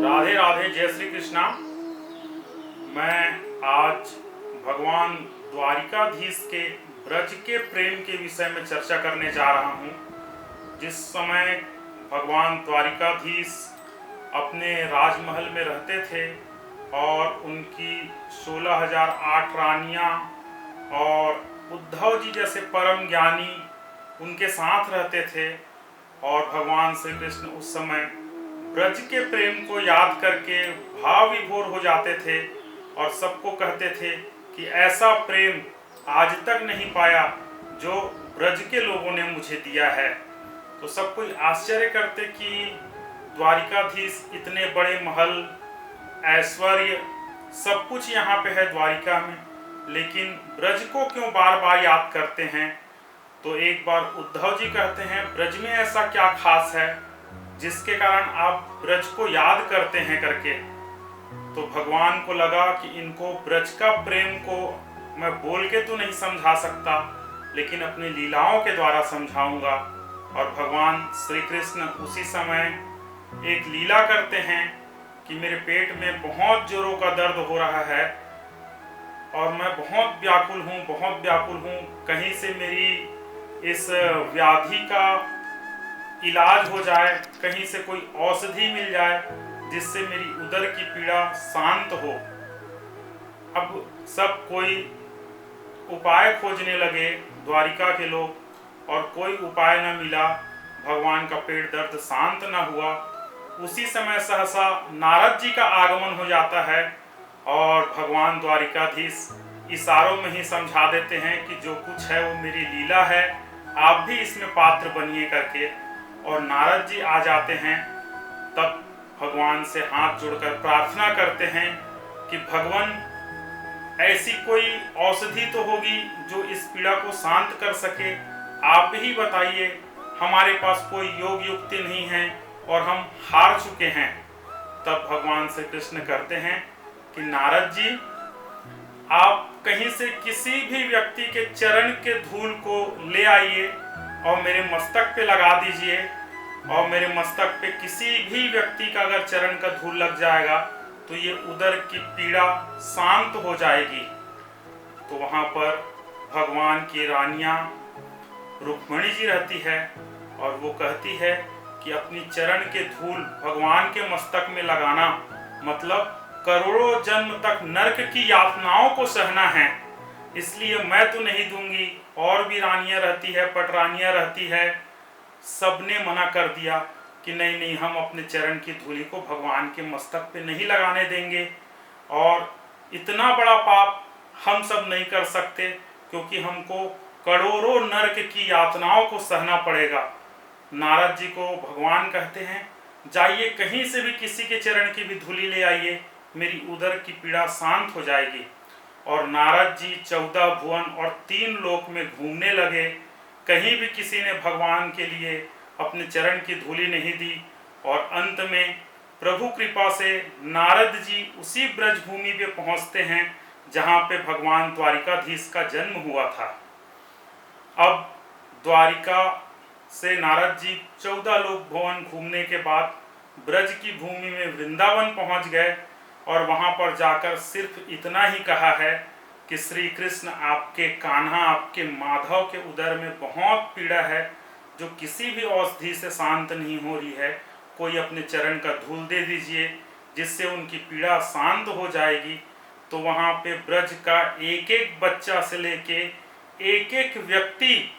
राधे राधे, जय श्री कृष्णा। मैं आज भगवान द्वारिकाधीश के ब्रज के प्रेम के विषय में चर्चा करने जा रहा हूँ। जिस समय भगवान द्वारिकाधीश अपने राजमहल में रहते थे और उनकी 16,008 रानियाँ और उद्धव जी जैसे परम ज्ञानी उनके साथ रहते थे, और भगवान श्री कृष्ण उस समय ब्रज के प्रेम को याद करके भाव विभोर हो जाते थे और सबको कहते थे कि ऐसा प्रेम आज तक नहीं पाया जो ब्रज के लोगों ने मुझे दिया है। तो सब कोई आश्चर्य करते कि द्वारिकाधीश इतने बड़े महल, ऐश्वर्य, सब कुछ यहाँ पे है द्वारिका में, लेकिन ब्रज को क्यों बार बार याद करते हैं। तो एक बार उद्धव जी कहते हैं, ब्रज में ऐसा क्या खास है जिसके कारण आप ब्रज को याद करते हैं करके। तो भगवान को लगा कि इनको ब्रज का प्रेम को मैं बोल के तो नहीं समझा सकता, लेकिन अपनी लीलाओं के द्वारा समझाऊंगा। और भगवान श्री कृष्ण उसी समय एक लीला करते हैं कि मेरे पेट में बहुत जोरों का दर्द हो रहा है और मैं बहुत व्याकुल हूँ, कहीं से मेरी इस व्याधि का इलाज हो जाए, कहीं से कोई औषधि मिल जाए जिससे मेरी उदर की पीड़ा शांत हो। अब सब कोई उपाय खोजने लगे द्वारिका के लोग, और कोई उपाय न मिला, भगवान का पेट दर्द शांत न हुआ। उसी समय सहसा नारद जी का आगमन हो जाता है और भगवान द्वारिकाधीश इशारों में ही समझा देते हैं कि जो कुछ है वो मेरी लीला है, आप भी इसमें पात्र बनिए करके। और नारद जी आ जाते हैं, तब भगवान से हाथ जोड़कर प्रार्थना करते हैं कि भगवान, ऐसी कोई औषधि तो होगी जो इस पीड़ा को शांत कर सके, आप ही बताइए। हमारे पास कोई योग युक्ति नहीं है और हम हार चुके हैं। तब भगवान श्री कृष्ण करते हैं कि नारद जी, आप कहीं से किसी भी व्यक्ति के चरण के धूल को ले आइए और मेरे मस्तक पे लगा दीजिए, और मेरे मस्तक पे किसी भी व्यक्ति का अगर चरण का धूल लग जाएगा तो ये उदर की पीड़ा शांत हो जाएगी। तो वहाँ पर भगवान की रानियाँ रुक्मिणी जी रहती है और वो कहती है कि अपनी चरण के धूल भगवान के मस्तक में लगाना मतलब करोड़ों जन्म तक नरक की यातनाओं को सहना है, इसलिए मैं तो नहीं दूंगी। और भी रानियां रहती है, पटरानियां रहती है, सबने मना कर दिया कि नहीं नहीं, हम अपने चरण की धूली को भगवान के मस्तक पे नहीं लगाने देंगे, और इतना बड़ा पाप हम सब नहीं कर सकते क्योंकि हमको करोड़ों नरक की यातनाओं को सहना पड़ेगा। नारद जी को भगवान कहते हैं, जाइए कहीं से भी किसी के चरण की भी धूली ले आइए, मेरी उदर की पीड़ा शांत हो जाएगी। और नारद जी 14 भुवन और 3 लोक में घूमने लगे, कहीं भी किसी ने भगवान के लिए अपने चरण की धूली नहीं दी। और अंत में प्रभु कृपा से नारद जी उसी ब्रजभूमि पे पहुंचते हैं जहां पे भगवान द्वारिकाधीश का जन्म हुआ था। अब द्वारिका से नारद जी 14 लोक भवन घूमने के बाद ब्रज की भूमि में वृंदावन पहुंच गए, और वहां पर जाकर सिर्फ इतना ही कहा है कि श्री कृष्ण, आपके कान्हा, आपके माधव के उदर में बहुत पीड़ा है जो किसी भी औषधि से शांत नहीं हो रही है, कोई अपने चरण का धूल दे दीजिए जिससे उनकी पीड़ा शांत हो जाएगी। तो वहाँ पे ब्रज का एक एक बच्चा से लेके एक एक व्यक्ति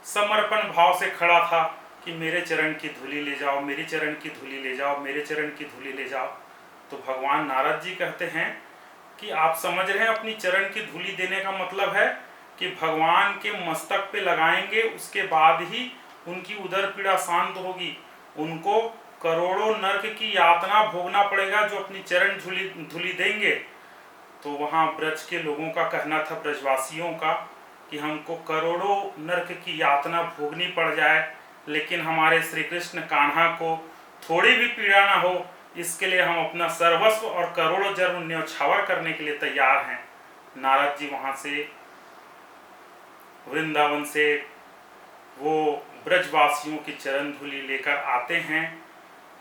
समर्पण भाव से खड़ा था कि मेरे चरण की धूली ले जाओ, मेरे चरण की धूली ले जाओ, मेरे चरण की धूली ले जाओ। तो भगवान नारद जी कहते हैं कि आप समझ रहे हैं, अपनी चरण की धूली देने का मतलब है कि भगवान के मस्तक पे लगाएंगे, उसके बाद ही उनकी उदर पीड़ा शांत होगी। उनको करोड़ों नरक की यातना भोगना पड़ेगा जो अपनी चरण धूली देंगे। तो वहाँ ब्रज के लोगों का कहना था, ब्रजवासियों का, कि हमको करोड़ों नरक की यातना भोगनी पड़ जाए, लेकिन हमारे श्री कृष्ण कान्हा को थोड़ी भी पीड़ा ना हो, इसके लिए हम अपना सर्वस्व और करोड़ों जन्म न्यौछावर करने के लिए तैयार हैं। नारद जी वहाँ से वृंदावन से वो ब्रजवासियों की चरण धूली लेकर आते हैं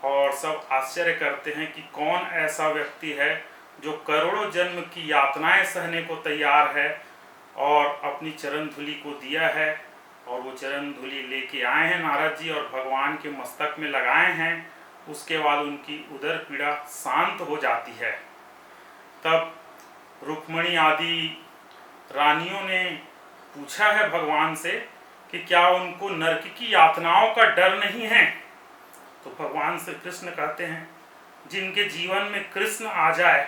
और सब आश्चर्य करते हैं कि कौन ऐसा व्यक्ति है जो करोड़ों जन्म की यातनाएं सहने को तैयार है और अपनी चरण धूलि को दिया है। और वो चरण धूलि लेके आए हैं नारद जी और भगवान के मस्तक में लगाए हैं। उसके बाद उनकी उदर पीड़ा शांत हो जाती है। तब रुक्मणी आदि रानियों ने पूछा है भगवान से कि क्या उनको नरक की यातनाओं का डर नहीं है। तो भगवान श्री कृष्ण कहते हैं, जिनके जीवन में कृष्ण आ जाए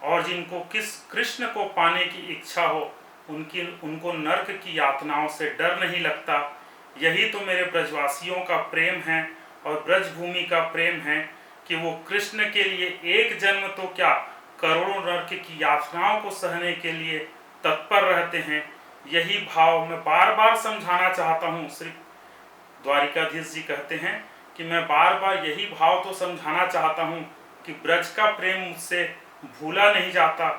और जिनको किस कृष्ण को पाने की इच्छा हो, उनको नरक की यातनाओं से डर नहीं लगता। यही तो मेरे ब्रजवासियों का प्रेम है और ब्रजभूमि का प्रेम है कि वो कृष्ण के लिए एक जन्म तो क्या करोड़ों नरक की यातनाओं को सहने के लिए तत्पर रहते हैं। यही भाव मैं बार बार समझाना चाहता हूँ। श्री द्वारिकाधीश जी कहते हैं कि मैं बार बार यही भाव तो समझाना चाहता हूँ कि ब्रज का प्रेम मुझसे भूला नहीं जाता,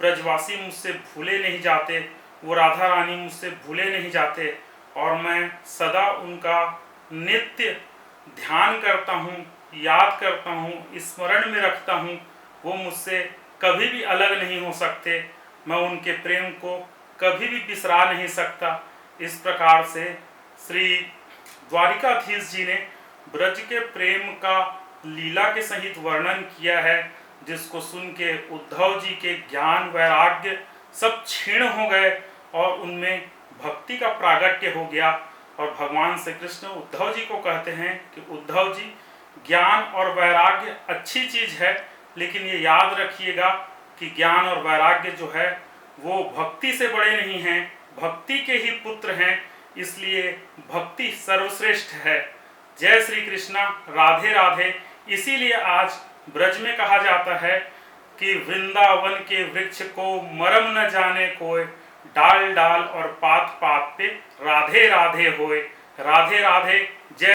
ब्रजवासी मुझसे भूले नहीं जाते, वो राधा रानी मुझसे भूले नहीं जाते और मैं सदा उनका नित्य ध्यान करता हूँ, याद करता हूँ, स्मरण में रखता हूँ। वो मुझसे कभी भी अलग नहीं हो सकते, मैं उनके प्रेम को कभी भी बिसरा नहीं सकता। इस प्रकार से श्री द्वारिकाधीश जी ने ब्रज के प्रेम का लीला के सहित वर्णन किया है, जिसको सुन के उद्धव जी के ज्ञान वैराग्य सब क्षीण हो गए और उनमें भक्ति का प्रागट्य हो गया। और भगवान श्री कृष्ण उद्धव जी को कहते हैं कि उद्धव जी, ज्ञान और वैराग्य अच्छी चीज है, लेकिन ये याद रखिएगा कि ज्ञान और वैराग्य जो है वो भक्ति से बड़े नहीं हैं, भक्ति के ही पुत्र हैं, इसलिए भक्ति सर्वश्रेष्ठ है। जय श्री कृष्णा, राधे राधे। इसीलिए आज ब्रज में कहा जाता है कि वृंदावन के वृक्ष को मरम न जाने कोय, डाल डाल और पात पात पे राधे राधे होए। राधे राधे।